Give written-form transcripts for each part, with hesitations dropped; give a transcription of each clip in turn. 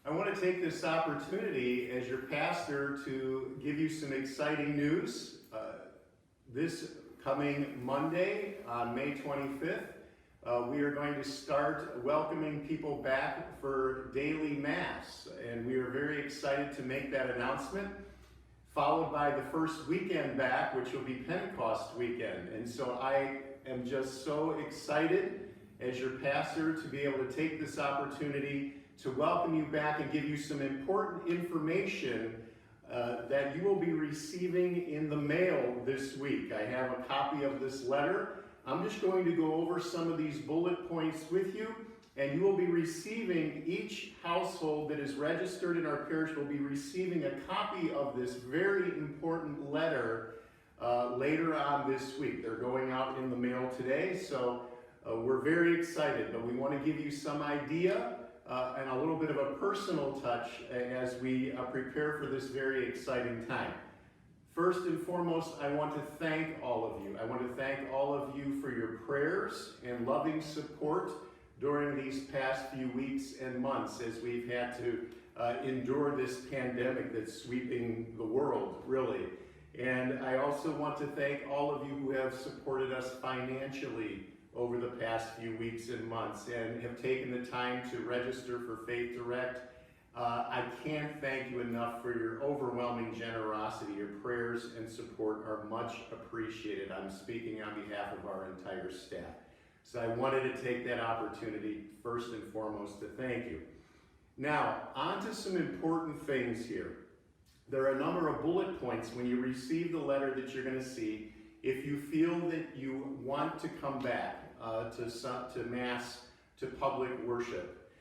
I want to take this opportunity as your pastor to give you some exciting news. This coming Monday on May 25th, we are going to start welcoming people back for daily Mass, and we are very excited to make that announcement, followed by the first weekend back, which will be Pentecost weekend. And so I am just so excited as your pastor to be able to take this opportunity to welcome you back and give you some important information that you will be receiving in the mail this week. I have a copy of this letter. I'm just going to go over some of these bullet points with you, and you will be receiving, each household that is registered in our parish will be receiving a copy of this very important letter later on this week. They're going out in the mail today, so we're very excited, but we want to give you some idea and a little bit of a personal touch as we prepare for this very exciting time. First and foremost, I want to thank all of you. I want to thank all of you for your prayers and loving support during these past few weeks and months as we've had to endure this pandemic that's sweeping the world, really. And I also want to thank all of you who have supported us financially over the past few weeks and months and have taken the time to register for Faith Direct. I can't thank you enough for your overwhelming generosity. Your prayers and support are much appreciated. I'm speaking on behalf of our entire staff. So I wanted to take that opportunity first and foremost to thank you. Now, on to some important things here. There are a number of bullet points when you receive the letter that you're going to see. If you feel that you want to come back to Mass, to public worship,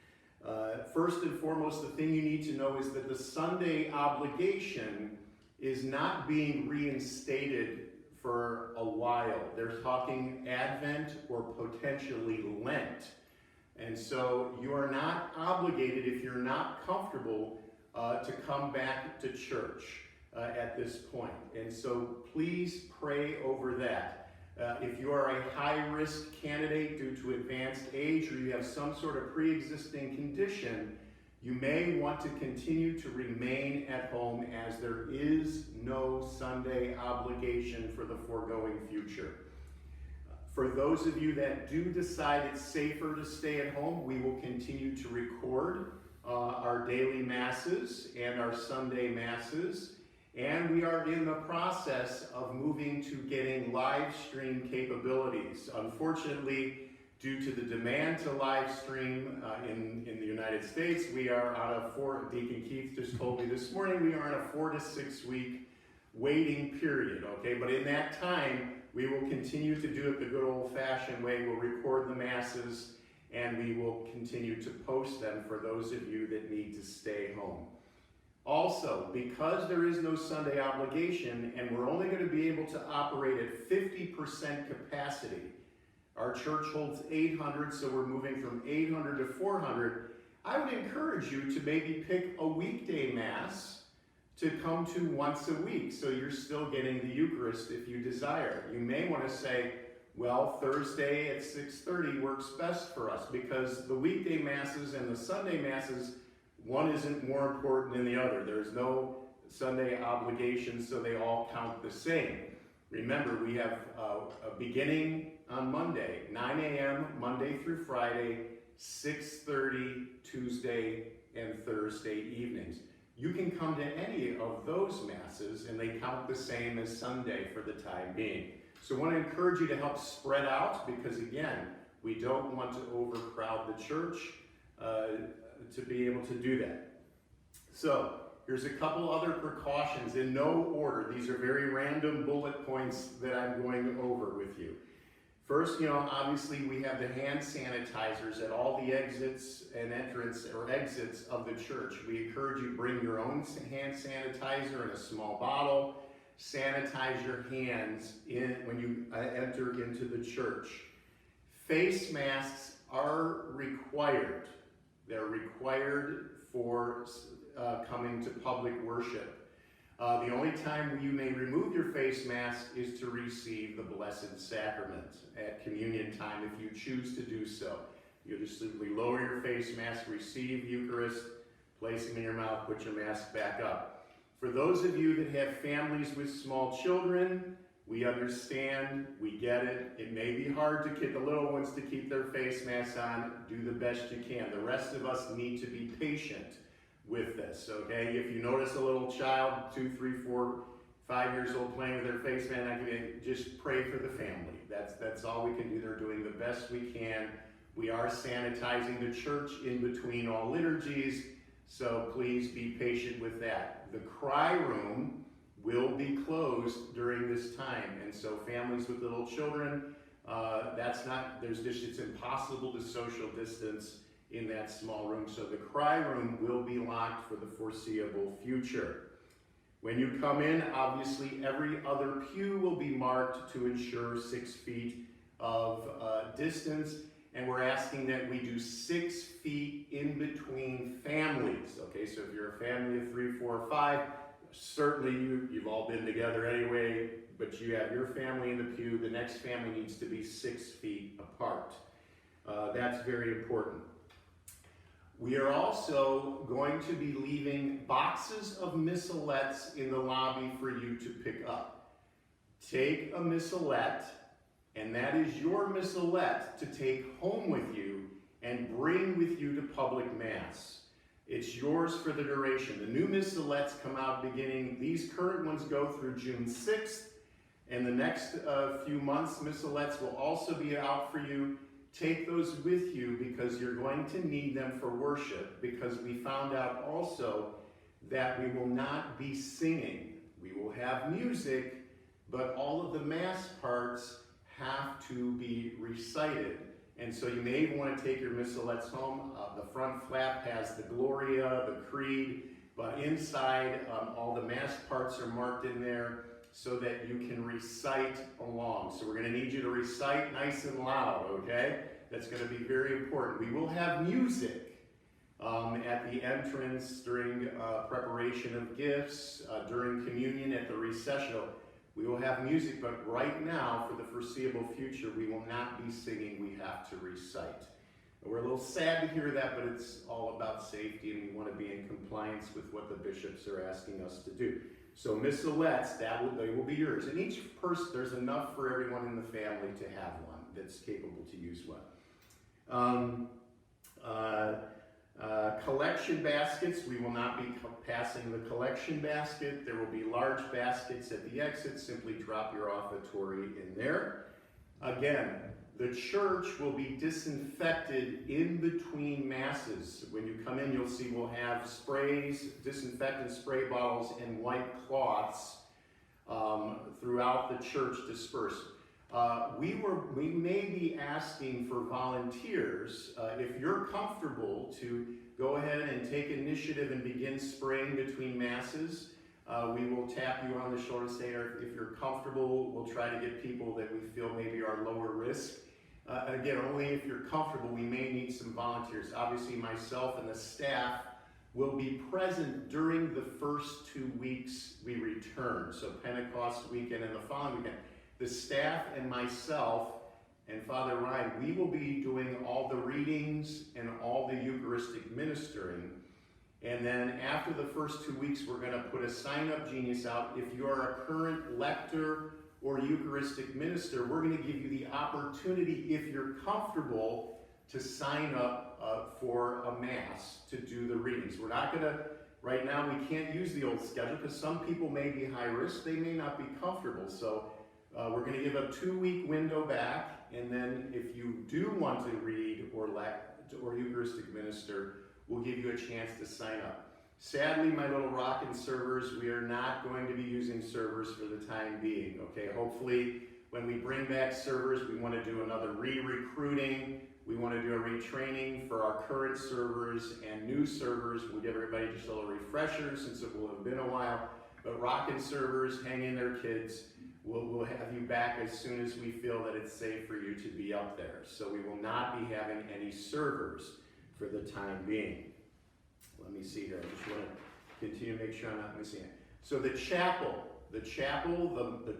first and foremost, the thing you need to know is that the Sunday obligation is not being reinstated for a while. They're talking Advent or potentially Lent. And so you are not obligated, if you're not comfortable, to come back to church at this point. And so please pray over that. If you are a high-risk candidate due to advanced age or you have some sort of pre-existing condition, you may want to continue to remain at home as there is no Sunday obligation for the foregoing future. For those of you that do decide it's safer to stay at home, we will continue to record our daily Masses and our Sunday Masses. And we are in the process of moving to getting live stream capabilities. Unfortunately, due to the demand to live stream in the United States, we are on Deacon Keith just told me this morning, we are on a 4 to 6 week waiting period, okay? But in that time, we will continue to do it the good old-fashioned way. We'll record the Masses, and we will continue to post them for those of you that need to stay home. Also, because there is no Sunday obligation and we're only going to be able to operate at 50% capacity, our church holds 800, so we're moving from 800 to 400, I would encourage you to maybe pick a weekday Mass to come to once a week, so you're still getting the Eucharist if you desire. You may want to say, well, Thursday at 6:30 works best for us, because the weekday Masses and the Sunday Masses, one isn't more important than the other. There's no Sunday obligation, so they all count the same. Remember, we have a beginning on Monday, 9 a.m. Monday through Friday, 6:30 Tuesday and Thursday evenings. You can come to any of those Masses, and they count the same as Sunday for the time being. So I want to encourage you to help spread out, because again, we don't want to overcrowd the church to be able to do that. So here's a couple other precautions in no order. These are very random bullet points that I'm going over with you. First, obviously we have the hand sanitizers at all the exits and exits of the church. We encourage you to bring your own hand sanitizer in a small bottle. Sanitize your hands when you enter into the church. Face masks are required. They're required for coming to public worship. The only time you may remove your face mask is to receive the Blessed Sacrament at communion time if you choose to do so. You just simply lower your face mask, receive Eucharist, place them in your mouth, put your mask back up. For those of you that have families with small children, we understand, we get it. It may be hard to get the little ones to keep their face masks on. Do the best you can. The rest of us need to be patient with this, okay? If you notice a little child, 2, 3, 4, 5 years old, playing with their face mask, just pray for the family. That's all we can do. They're doing the best we can. We are sanitizing the church in between all liturgies, so please be patient with that. The cry room will be closed during this time, and so families with little children, it's impossible to social distance in that small room, so the cry room will be locked for the foreseeable future. When you come in, obviously every other pew will be marked to ensure 6 feet of distance, and we're asking that we do 6 feet in between families, okay? So if you're a family of 3, 4, 5, certainly you've all been together anyway, but you have your family in the pew, the next family needs to be 6 feet apart. That's very important. We are also going to be leaving boxes of missalettes in the lobby for you to pick up. Take a missalette, and that is your missalette to take home with you and bring with you to public mass. It's yours for the duration. The new missalettes come out these current ones go through June 6th, and the next few months, missalettes will also be out for you. Take those with you because you're going to need them for worship, because we found out also that we will not be singing. We will have music, but all of the mass parts have to be recited. And so you may even want to take your missalettes home. The front flap has the Gloria, the Creed, but inside all the mass parts are marked in there so that you can recite along. So we're going to need you to recite nice and loud, okay? That's going to be very important. We will have music at the entrance during preparation of gifts, during communion, at the recessional. We will have music, but right now, for the foreseeable future, we will not be singing. We have to recite. We're a little sad to hear that, but it's all about safety, and we want to be in compliance with what the bishops are asking us to do. So missalettes, they will be yours. And each person, there's enough for everyone in the family to have one that's capable to use one. Collection baskets, we will not be passing the collection basket. There will be large baskets at the exit. Simply drop your offertory in there. Again, the church will be disinfected in between masses. When you come in, you'll see we'll have sprays, disinfectant spray bottles, and white cloths throughout the church dispersed. We may be asking for volunteers, if you're comfortable, to go ahead and take initiative and begin spraying between masses. We will tap you on the shoulder and say, if you're comfortable, we'll try to get people that we feel maybe are lower risk. Again, only if you're comfortable. We may need some volunteers. Obviously, myself and the staff will be present during the first 2 weeks we return. So Pentecost weekend and the following weekend. The staff and myself and Father Ryan, we will be doing all the readings and all the Eucharistic ministering. And then after the first 2 weeks, we're going to put a sign-up genius out. If you are a current lector or Eucharistic minister, we're going to give you the opportunity, if you're comfortable, to sign up for a Mass to do the readings. We're not going to, right now, we can't use the old schedule because some people may be high risk. They may not be comfortable. So we're going to give a 2-week window back, and then if you do want to read or Eucharistic minister, we'll give you a chance to sign up. Sadly, my little rockin' servers, we are not going to be using servers for the time being, okay? Hopefully, when we bring back servers, we want to do another re-recruiting. We want to do a retraining for our current servers and new servers. We'll give everybody just a little refresher since it will have been a while. But rockin' servers, hang in there, kids. We'll have you back as soon as we feel that it's safe for you to be up there. So we will not be having any servers for the time being. Let me see here. I just want to continue to make sure I'm not missing it. So the chapel, the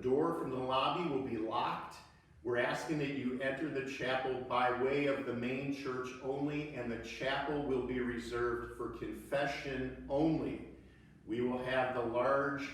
door from the lobby will be locked. We're asking that you enter the chapel by way of the main church only, and the chapel will be reserved for for confession only. We will have the large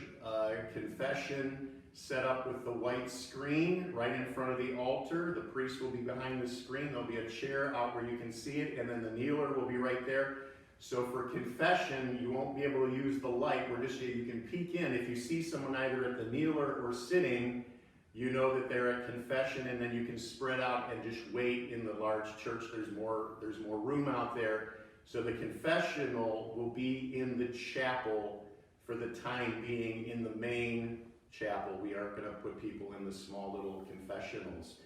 confession set up with the white screen right in front of the altar. The priest will be behind the screen. There'll be a chair out where you can see it, and then the kneeler will be right there. So for confession, you won't be able to use the light. You can peek in. If you see someone either at the kneeler or sitting, you know that they're at confession, and then you can spread out and just wait in the large church. There's more room out there. So the confessional will be in the chapel for the time being. In the main chapel, we aren't going to put people in the small little confessionals.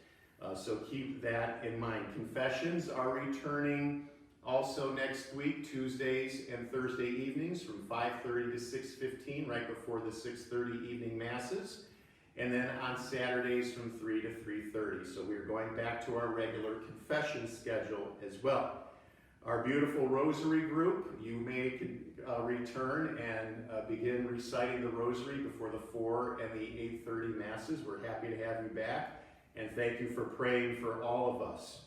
So keep that in mind. Confessions are returning also next week, Tuesdays and Thursday evenings from 5:30 to 6:15, right before the 6:30 evening masses. And then on Saturdays from 3 to 3:30. So we're going back to our regular confession schedule as well. Our beautiful rosary group, you may return and begin reciting the rosary before the 4 and the 8:30 masses. We're happy to have you back, and thank you for praying for all of us.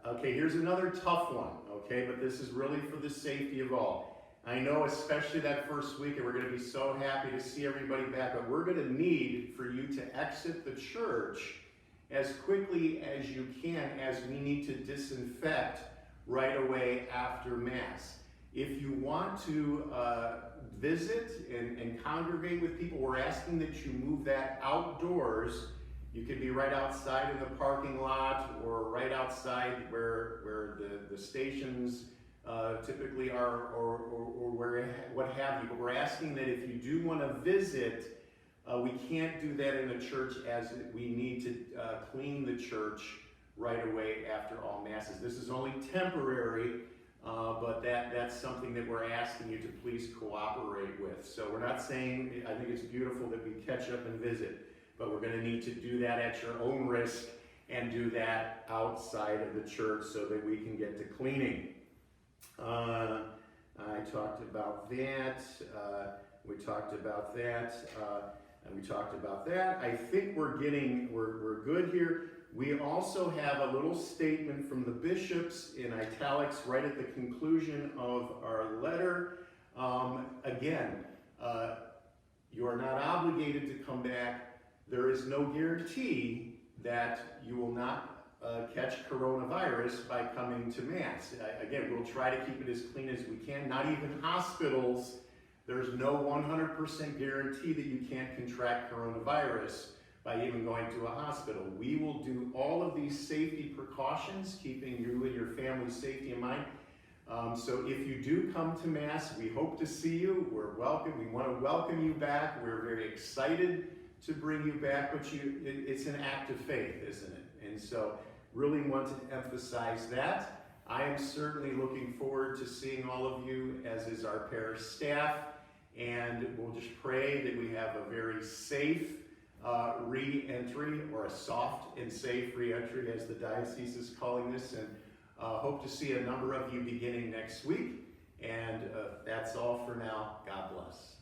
Okay, here's another tough one, okay, but this is really for the safety of all. I know especially that first week, and we're going to be so happy to see everybody back, but we're going to need for you to exit the church as quickly as you can, as we need to disinfect right away after Mass. If you want to visit and congregate with people, we're asking that you move that outdoors. You could be right outside in the parking lot or right outside where the stations typically are, or where what have you. But we're asking that if you do want to visit, we can't do that in the church, as we need to clean the church right away after all Masses. This is only temporary, but that's something that we're asking you to please cooperate with. So we're not saying, I think it's beautiful that we catch up and visit, but we're going to need to do that at your own risk and do that outside of the church so that we can get to cleaning. I talked about that. We talked about that. And we talked about that. I think we're good here. We also have a little statement from the bishops in italics right at the conclusion of our letter. Again, you are not obligated to come back. There is no guarantee that you will not catch coronavirus by coming to Mass. Again, we'll try to keep it as clean as we can. Not even hospitals. There's no 100% guarantee that you can't contract coronavirus by even going to a hospital. We will do all of these safety precautions, keeping you and your family's safety in mind. So if you do come to Mass, we hope to see you. We're welcome. We want to welcome you back. We're very excited to bring you back, but it's an act of faith, isn't it? And so really want to emphasize that. I am certainly looking forward to seeing all of you, as is our parish staff, and we'll just pray that we have a very safe re-entry, or a soft and safe re-entry, as the diocese is calling this, and hope to see a number of you beginning next week. And that's all for now. God bless.